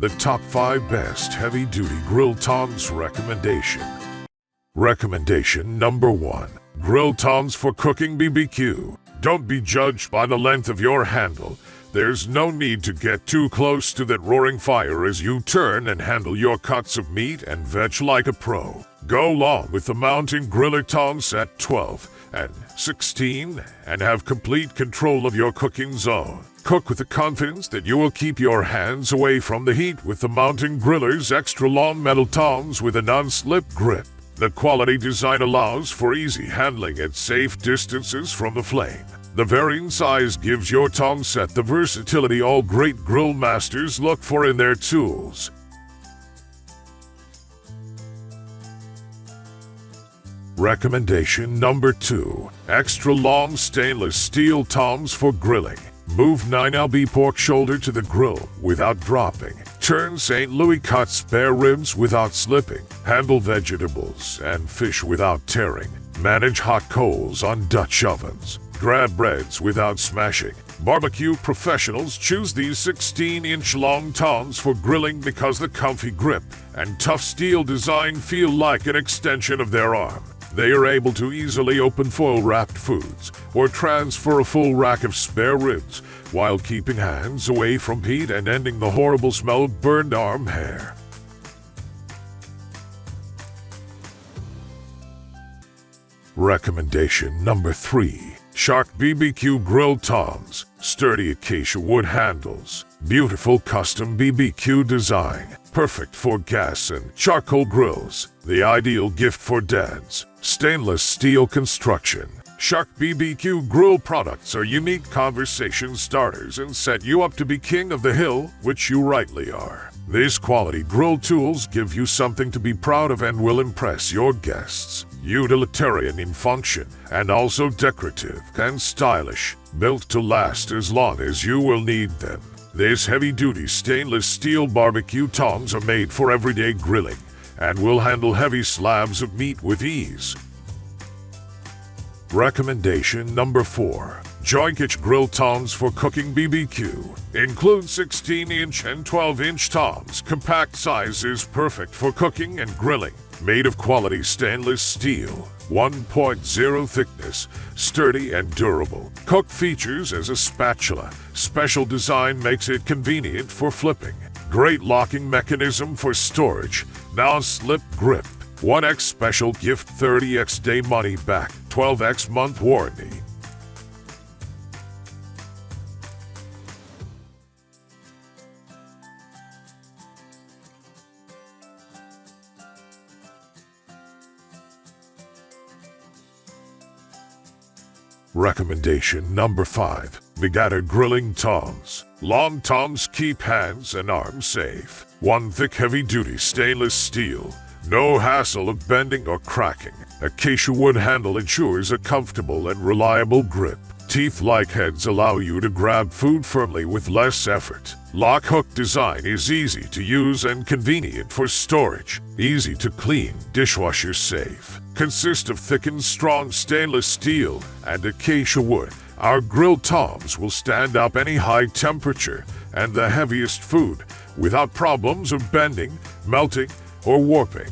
the top 5 best heavy-duty grill tongs recommendation. Recommendation number 1. Grill tongs for cooking BBQ. Don't be judged by the length of your handle. There's no need to get too close to that roaring fire as you turn and handle your cuts of meat and veg like a pro. Go long with the mounting griller tongs at 12 and 16 and have complete control of your cooking zone. Cook with the confidence that you will keep your hands away from the heat with the mounting griller's extra long metal tongs with a non-slip grip. The quality design allows for easy handling at safe distances from the flame. The varying size gives your tong set the versatility all great grill masters look for in their tools. Recommendation number 2. Extra long stainless steel tongs for grilling. Move 9lb pork shoulder to the grill without dropping. Turn St. Louis cut spare ribs without slipping. Handle vegetables and fish without tearing. Manage hot coals on Dutch ovens. Grab breads without smashing. Barbecue professionals choose these 16-inch long tongs for grilling because the comfy grip and tough steel design feel like an extension of their arm. They are able to easily open foil-wrapped foods or transfer a full rack of spare ribs while keeping hands away from heat and ending the horrible smell of burned arm hair. Recommendation number 3. Shark BBQ Grill Tongs. Sturdy acacia wood handles. Beautiful custom BBQ design. Perfect for gas and charcoal grills. The ideal gift for dads. Stainless steel construction. Shark BBQ grill products are unique conversation starters and set you up to be king of the hill, which you rightly are. These quality grill tools give you something to be proud of and will impress your guests. Utilitarian in function and also decorative and stylish, built to last as long as you will need them. These heavy-duty stainless steel barbecue tongs are made for everyday grilling and will handle heavy slabs of meat with ease. Recommendation number 4. Joinkich Grill Tongs for cooking BBQ. Include 16-inch and 12-inch tongs. Compact size is perfect for cooking and grilling. Made of quality stainless steel, 1.0 thickness, sturdy and durable. Cook features as a spatula. Special design makes it convenient for flipping. Great locking mechanism for storage. Non-slip grip. 1x special gift, 30x day money back, 12x month warranty. Recommendation number 5. Megatter Grilling Tongs. Long tongs keep hands and arms safe. One thick heavy-duty stainless steel. No hassle of bending or cracking. Acacia wood handle ensures a comfortable and reliable grip. Teeth-like heads allow you to grab food firmly with less effort. Lock hook design is easy to use and convenient for storage. Easy to clean, dishwasher safe. Consist of thickened, strong stainless steel and acacia wood. Our grill tongs will stand up any high temperature and the heaviest food without problems of bending, melting, or warping.